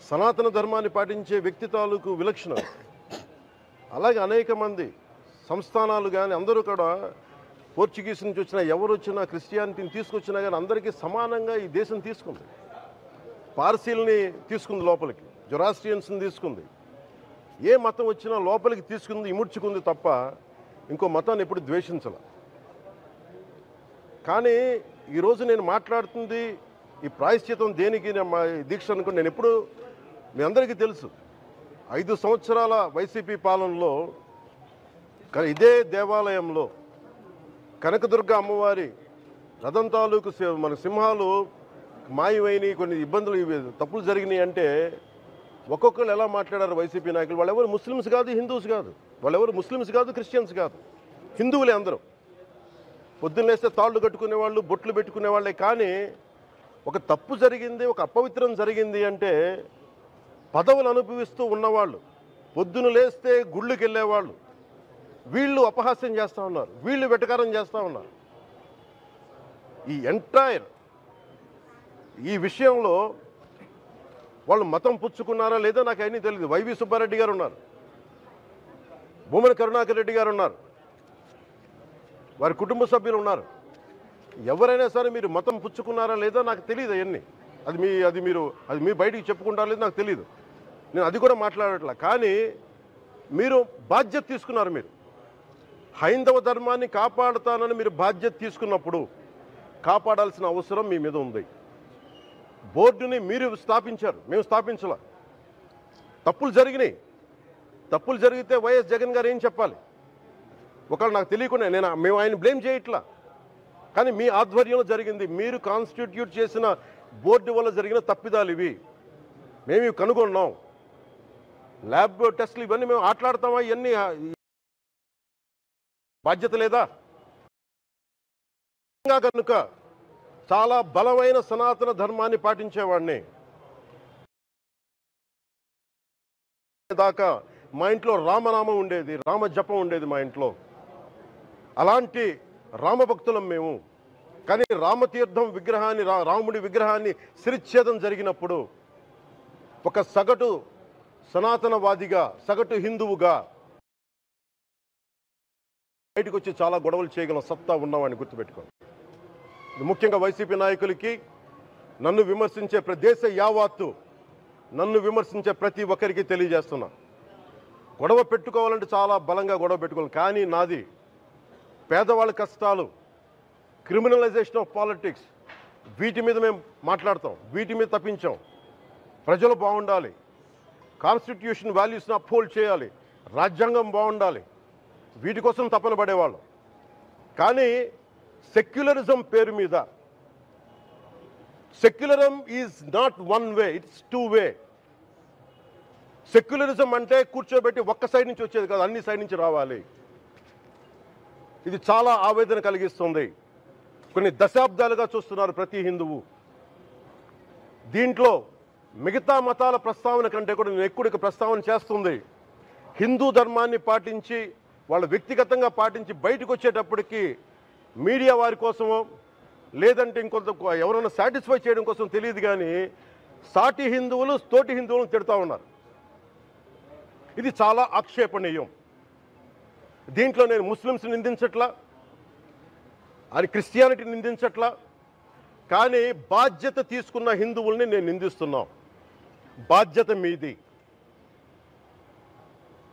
సనాతన ధర్మాన్ని పాటించే వ్యక్తి తాలూకు విలక్షణం. అలాగే అనేక మంది సంస్థానాలు కానీ అందరూ కూడా పోర్చుగీస్ నుంచి వచ్చినా ఎవరు వచ్చినా క్రిస్టియానిటీని తీసుకొచ్చినా కానీ అందరికీ సమానంగా ఈ దేశం తీసుకుంది. పార్సీల్ని తీసుకుంది లోపలికి, జొరాస్ట్రియన్స్ని తీసుకుంది. ఏ మతం వచ్చినా లోపలికి తీసుకుంది, ఇముడ్చుకుంది తప్ప ఇంకో మతాన్ని ఎప్పుడు ద్వేషించాల. కానీ ఈరోజు నేను మాట్లాడుతుంది ఈ ప్రాయశ్చితం దేనికి దీక్ష అనుకుని నేను ఎప్పుడు మీ అందరికీ తెలుసు 5 సంవత్సరాల వైసీపీ పాలనలో ఇదే దేవాలయంలో కనకదుర్గ అమ్మవారి రథం తాలూకు మన సింహాలు మాయమైనవి, కొన్ని ఇబ్బందులు తప్పులు జరిగినాయి అంటే ఒక్కొక్కరు ఎలా మాట్లాడారు వైసీపీ నాయకులు. వాళ్ళెవరు ముస్లిమ్స్ కాదు, హిందూస్ కాదు, వాళ్ళెవరు ముస్లిమ్స్ కాదు, క్రిస్టియన్స్ కాదు, హిందువులే అందరూ. పొద్దున్నేస్తే తాళ్ళు కట్టుకునేవాళ్ళు, బొట్లు పెట్టుకునేవాళ్ళే. కానీ ఒక తప్పు జరిగింది, ఒక అపవిత్రం జరిగింది అంటే పదవులు అనుభవిస్తూ ఉన్నవాళ్ళు, పొద్దున లేస్తే గుళ్ళకి వెళ్ళేవాళ్ళు, వీళ్ళు అపహాస్యం చేస్తూ ఉన్నారు, వీళ్ళు వెటకారం చేస్తూ ఉన్నారు. ఈ ఎంటైర్ ఈ విషయంలో వాళ్ళు మతం పుచ్చుకున్నారా లేదా నాకు అవన్నీ తెలియదు. వైవి సుబ్బారెడ్డి గారు ఉన్నారు, భూమన కరుణాకర్ రెడ్డి గారు ఉన్నారు, వారి కుటుంబ సభ్యులు ఉన్నారు. ఎవరైనా సరే మీరు మతం పుచ్చుకున్నారా లేదా నాకు తెలియదు. అవన్నీ అది మీ బయటికి చెప్పుకుంటారా లేదా నాకు తెలియదు. నేను అది కూడా మాట్లాడట్లా. కానీ మీరు బాధ్యత తీసుకున్నారు. మీరు హైందవ ధర్మాన్ని కాపాడుతానని మీరు బాధ్యత తీసుకున్నప్పుడు కాపాడాల్సిన అవసరం మీ మీద ఉంది. బోర్డుని మీరు స్థాపించారు, మేము స్థాపించాల. తప్పులు జరిగినాయి. తప్పులు జరిగితే వైఎస్ జగన్ గారు ఏం చెప్పాలి? ఒకవేళ నాకు తెలియకుండా మేము ఆయన బ్లేమ్ చేయట్లా. కానీ మీ ఆధ్వర్యంలో జరిగింది, మీరు కాన్స్టిట్యూట్ చేసిన బోర్డు వల్ల జరిగిన తప్పిదాలు ఇవి, మేము ఇవి కనుగొన్నాం. ల్యాబ్ టెస్టులు ఇవన్నీ మేము ఆటలాడతామా? ఇవన్నీ బాధ్యత లేదా? కనుక చాలా బలమైన సనాతన ధర్మాన్ని పాటించేవాడిని. దాకా మా ఇంట్లో రామనామం ఉండేది, రామ జపం ఉండేది మా ఇంట్లో. అలాంటి రామభక్తులం మేము. కానీ రామతీర్థం విగ్రహాన్ని, రాముడి విగ్రహాన్ని శిరచ్ఛేదం జరిగినప్పుడు ఒక సగటు సనాతనవాదిగా, సగటు హిందువుగా బయటకు వచ్చి చాలా గొడవలు చేయగల సత్తా ఉన్నవాడిని గుర్తుపెట్టుకోండి. ముఖ్యంగా వైసీపీ నాయకులకి, నన్ను విమర్శించే దేశ యావత్తు నన్ను విమర్శించే ప్రతి ఒక్కరికి తెలియజేస్తున్నా, గొడవ పెట్టుకోవాలంటే చాలా బలంగా గొడవ పెట్టుకోవాలి. కానీ నాది పేదవాళ్ళ కష్టాలు, క్రిమినలైజేషన్ ఆఫ్ పాలిటిక్స్, వీటి మీద మేము మాట్లాడతాం, వీటి మీద తప్పించాం. ప్రజలు బాగుండాలి, కాన్స్టిట్యూషన్ వాల్యూస్ని అప్హోల్డ్ చేయాలి, రాజ్యాంగం బాగుండాలి, వీటి కోసం తపన పడేవాళ్ళు. కానీ సెక్యులరిజం పేరు మీద, secularism is not one way, it's two way. Secularism అంటే కూర్చోబెట్టి ఒక్క సైడ్ నుంచి వచ్చేది కాదు, అన్ని సైడ్ నుంచి రావాలి. ఇది చాలా ఆవేదన కలిగిస్తుంది. కొన్ని దశాబ్దాలుగా చూస్తున్నారు ప్రతి హిందువు. దీంట్లో మిగతా మతాల ప్రస్తావన కంటే కూడా నేను ఎక్కువ ప్రస్తావన చేస్తుంది హిందూ ధర్మాన్ని పాటించి, వాళ్ళు వ్యక్తిగతంగా పాటించి బయటకు వచ్చేటప్పటికి మీడియా వారి కోసమో లేదంటే ఇంకొంత ఎవరైనా సాటిస్ఫై చేయడం కోసం తెలియదు, కానీ సాటి హిందువులు తోటి హిందువులను తిడతా ఉన్నారు. ఇది చాలా ఆక్షేపణీయం. దీంట్లో నేను ముస్లిమ్స్ నిందించట్లా, అది క్రిస్టియానిటీ నిందించట్లా, కానీ బాధ్యత తీసుకున్న హిందువుల్ని నేను నిందిస్తున్నాం. బాధ్యత మీది.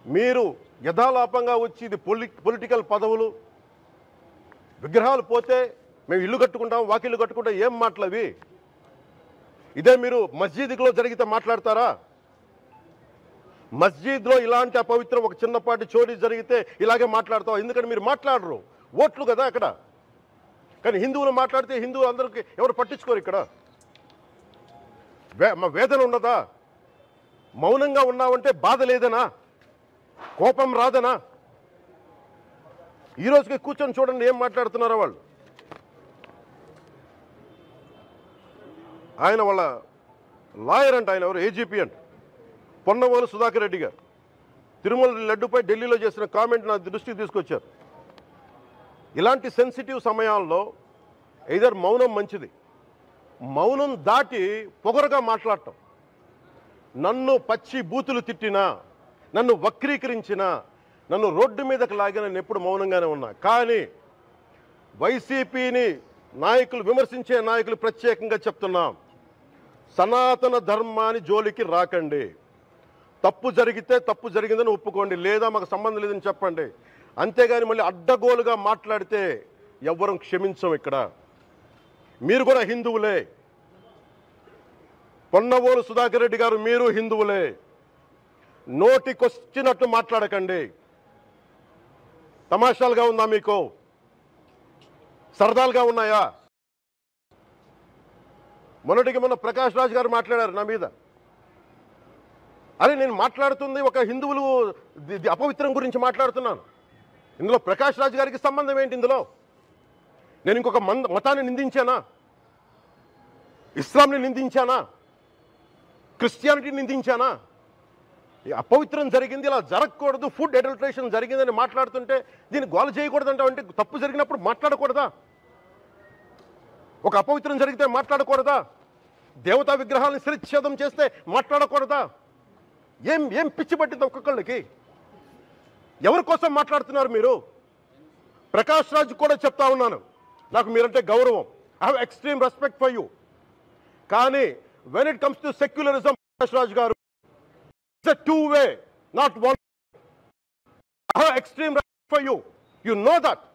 మీరు యథాలాపంగా వచ్చి ఇది పొలిటికల్ పదవులు, విగ్రహాలు పోతే మేము ఇల్లు కట్టుకుంటాం, వాకిళ్ళు కట్టుకుంటాం, ఏం మాటలవి? ఇదే మీరు మస్జిద్లో జరిగితే మాట్లాడతారా? మస్జిద్లో ఇలాంటి అపవిత్రం ఒక చిన్నపాటి చోరీ జరిగితే ఇలాగే మాట్లాడతాం. ఎందుకంటే మీరు మాట్లాడరు, ఓట్లు కదా అక్కడ. కానీ హిందువులు మాట్లాడితే హిందువులు అందరికీ ఎవరు పట్టించుకోరు. ఇక్కడ మా వేదన ఉండదా? మౌనంగా ఉన్నామంటే బాధ లేదనా? కోపం రాదనా? ఈ రోజుకి కూర్చొని చూడండి ఏం మాట్లాడుతున్నారో వాళ్ళు. ఆయన వాళ్ళ లాయర్ అంట, ఆయన ఎవరు ఏజీపీ అంట, పొన్నవోలు సుధాకర్ రెడ్డి గారు తిరుమల లడ్డుపై ఢిల్లీలో చేసిన కామెంట్ నా దృష్టికి తీసుకొచ్చారు. ఇలాంటి సెన్సిటివ్ సమయాల్లో ఎయిదర్ మౌనం మంచిది, మౌనం దాటి పొగరుగా మాట్లాడటం, నన్ను పచ్చి బూతులు తిట్టినా, నన్ను వక్రీకరించినా, నన్ను రోడ్డు మీదకి లాగిన నేను ఎప్పుడు మౌనంగానే ఉన్నా. కానీ వైసీపీని నాయకులు, విమర్శించే నాయకులు ప్రత్యేకంగా చెప్తున్నాం, సనాతన ధర్మాన్ని జోలికి రాకండి. తప్పు జరిగితే తప్పు జరిగిందని ఒప్పుకోండి, లేదా మాకు సంబంధం లేదని చెప్పండి. అంతేగాని మళ్ళీ అడ్డగోలుగా మాట్లాడితే ఎవ్వరం క్షమించం. ఇక్కడ మీరు కూడా హిందువులే, పొన్నవోలు సుధాకర్ రెడ్డి గారు మీరు హిందువులే. నోటికొచ్చినట్టు మాట్లాడకండి. తమాషాలుగా ఉందా మీకు? సరదాలుగా ఉన్నాయా? మొన్నటికి మొన్న ప్రకాష్ రాజ్ గారు మాట్లాడారు నా మీద. అరే నేను మాట్లాడుతుంది ఒక హిందువులు అపవిత్రం గురించి మాట్లాడుతున్నాను. ఇందులో ప్రకాష్ రాజ్ గారికి సంబంధం ఏంటి? ఇందులో నేను ఇంకొక మతాన్ని నిందించానా? ఇస్లాంని నిందించానా? క్రిస్టియానిటీని నిందించానా? అపవిత్రం జరిగింది, ఇలా జరగకూడదు, ఫుడ్ అడల్టరేషన్ జరిగిందని మాట్లాడుతుంటే దీన్ని గోల చేయకూడదంట. అంటే తప్పు జరిగినప్పుడు మాట్లాడకూడదా? ఒక అపవిత్రం జరిగితే మాట్లాడకూడదా? దేవతా విగ్రహాలను శిరచ్ఛేదం చేస్తే మాట్లాడకూడదా? ఏం పిచ్చి పట్టింది ఒక్కొక్కళ్ళకి? ఎవరి కోసం మాట్లాడుతున్నారు మీరు? ప్రకాష్ రాజ్ కూడా చెప్తా ఉన్నాను, నాకు మీరంటే గౌరవం, I have extreme respect for you. కానీ when it comes to secularism, Prakash Raj గారు, it's a two way, not one. I have extreme respect for you, you know that.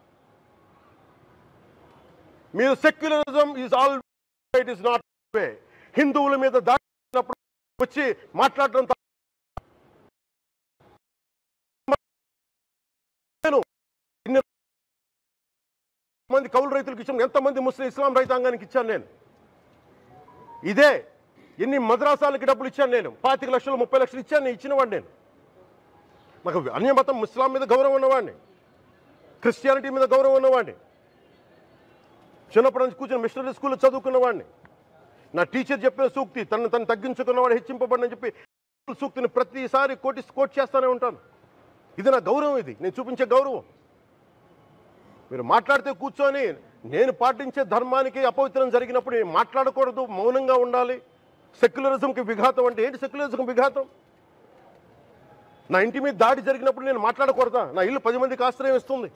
మీరు secularism is all, it is not way. హిందువుల మీద దాడినప్పుడు వచ్చి మాట్లాడడం మంది కౌలు రైతులకు ఇచ్చాను, ఎంతమంది ముస్లిం ఇస్లాం రైతాంగానికి ఇచ్చాను నేను. ఇదే ఎన్ని మద్రాసాలకి డబ్బులు ఇచ్చాను నేను, 25 లక్షలు 30 లక్షలు ఇచ్చాను, నేను ఇచ్చినవాడిని. నేను నాకు అన్య మతం ఇస్లాం మీద గౌరవం ఉన్నవాడిని, క్రిస్టియానిటీ మీద గౌరవం ఉన్నవాడిని, చిన్నప్పటి నుంచి కూర్చొని మిషనరీ స్కూల్లో చదువుకున్నవాడిని. నా టీచర్ చెప్పిన సూక్తి, తను తగ్గించుకున్నవాడు హెచ్చింపబడిని చెప్పి సూక్తిని ప్రతిసారి కోట్ చేస్తూనే ఉంటాను. ఇది నా గౌరవం, ఇది నేను చూపించే గౌరవం. మీరు మాట్లాడితే కూర్చొని నేను పాటించే ధర్మానికి అపవిత్రం జరిగినప్పుడు నేను మాట్లాడకూడదు, మౌనంగా ఉండాలి. సెక్యులరిజంకి విఘాతం అంటే ఏంటి? సెక్యులరిజంకి విఘాతం నా ఇంటి మీద దాడి జరిగినప్పుడు నేను మాట్లాడకూడదా? నా ఇల్లు 10 మందికి ఆశ్రయం ఇస్తుంది.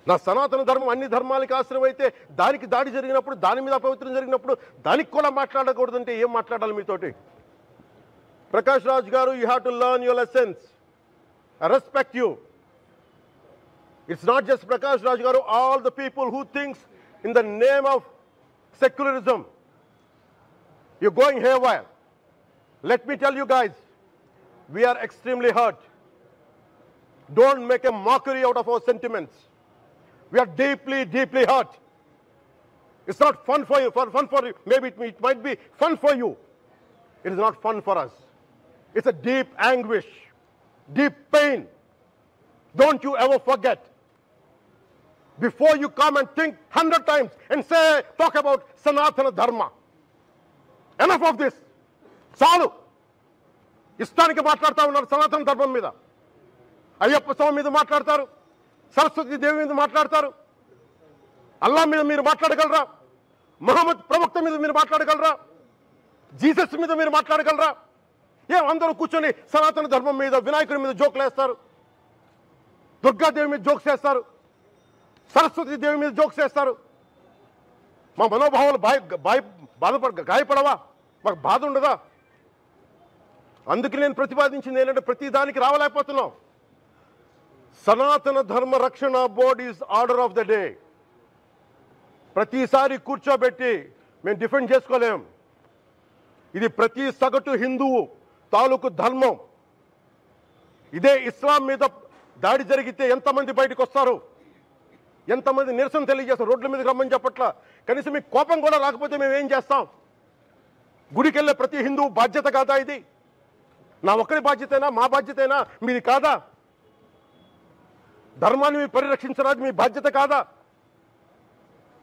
నా సనాతన ధర్మం అన్ని ధర్మాలకి ఆశ్రయం అయితే దానికి దాడి జరిగినప్పుడు, దాని మీద అపవిత్రం జరిగినప్పుడు దానికి కూడా మాట్లాడకూడదంటే ఏం మాట్లాడాలి మీతోటి? ప్రకాష్ రాజ్ గారు, you have to learn your lessons. I respect you. It's not just Prakash Raj Garu, all the people who thinks in the name of secularism, you're going haywire. Let me tell you guys, we are extremely hurt. Don't make a mockery out of our sentiments. We are deeply, deeply hurt. It's not fun for you, fun for you. Maybe it might be fun for you. It is not fun for us. It's a deep anguish, deep pain. Don't you ever forget. Before you come and think 100 times and say, talk about Sanatana Dharma. Enough of this. చాలు. ఇష్టానికి మాట్లాడుతూ ఉన్నారు సనాతన ధర్మం మీద. అయ్యప్ప స్వామి మీద మాట్లాడతారు, సరస్వతి దేవి మీద మాట్లాడతారు. అల్లా మీద మీరు మాట్లాడగలరా? మహమ్మద్ ప్రవక్త మీద మీరు మాట్లాడగలరా? జీసస్ మీద మీరు మాట్లాడగలరా? అందరూ కూర్చొని సనాతన ధర్మం మీద, వినాయకుడి మీద జోకులు వేస్తారు, దుర్గాదేవి మీద జోక్స్ వేస్తారు, సరస్వతి దేవి మీద జోక్స్ వేస్తారు. మా మనోభావాలు గాయపడవా? మాకు బాధ ఉండదా? అందుకే నేను ప్రతిపాదించింది ఏంటంటే, ప్రతి దానికి రావలేకపోతున్నాం. సనాతన ధర్మ రక్షణ board is order of the day. ప్రతిసారి కూర్చోబెట్టి మేము డిఫెండ్ చేసుకోలేం. ఇది ప్రతి సగటు హిందువు తాలూకు ధర్మం. ఇదే ఇస్లాం మీద దాడి జరిగితే ఎంతమంది బయటకు వస్తారు? ఎంతమంది నిరసన తెలియజేస్తారు? రోడ్ల మీదకి రమ్మని చెప్పట్లా. కనీసం మీకు కోపం కూడా రాకపోతే మేము ఏం చేస్తాం? గుడికి వెళ్ళే ప్రతి హిందువు బాధ్యత కాదా ఇది? నా ఒక్కరి బాధ్యతేనా? మా బాధ్యతేనా? మీది కాదా? ధర్మాన్ని మీరు పరిరక్షించడానికి మీ బాధ్యత కాదా?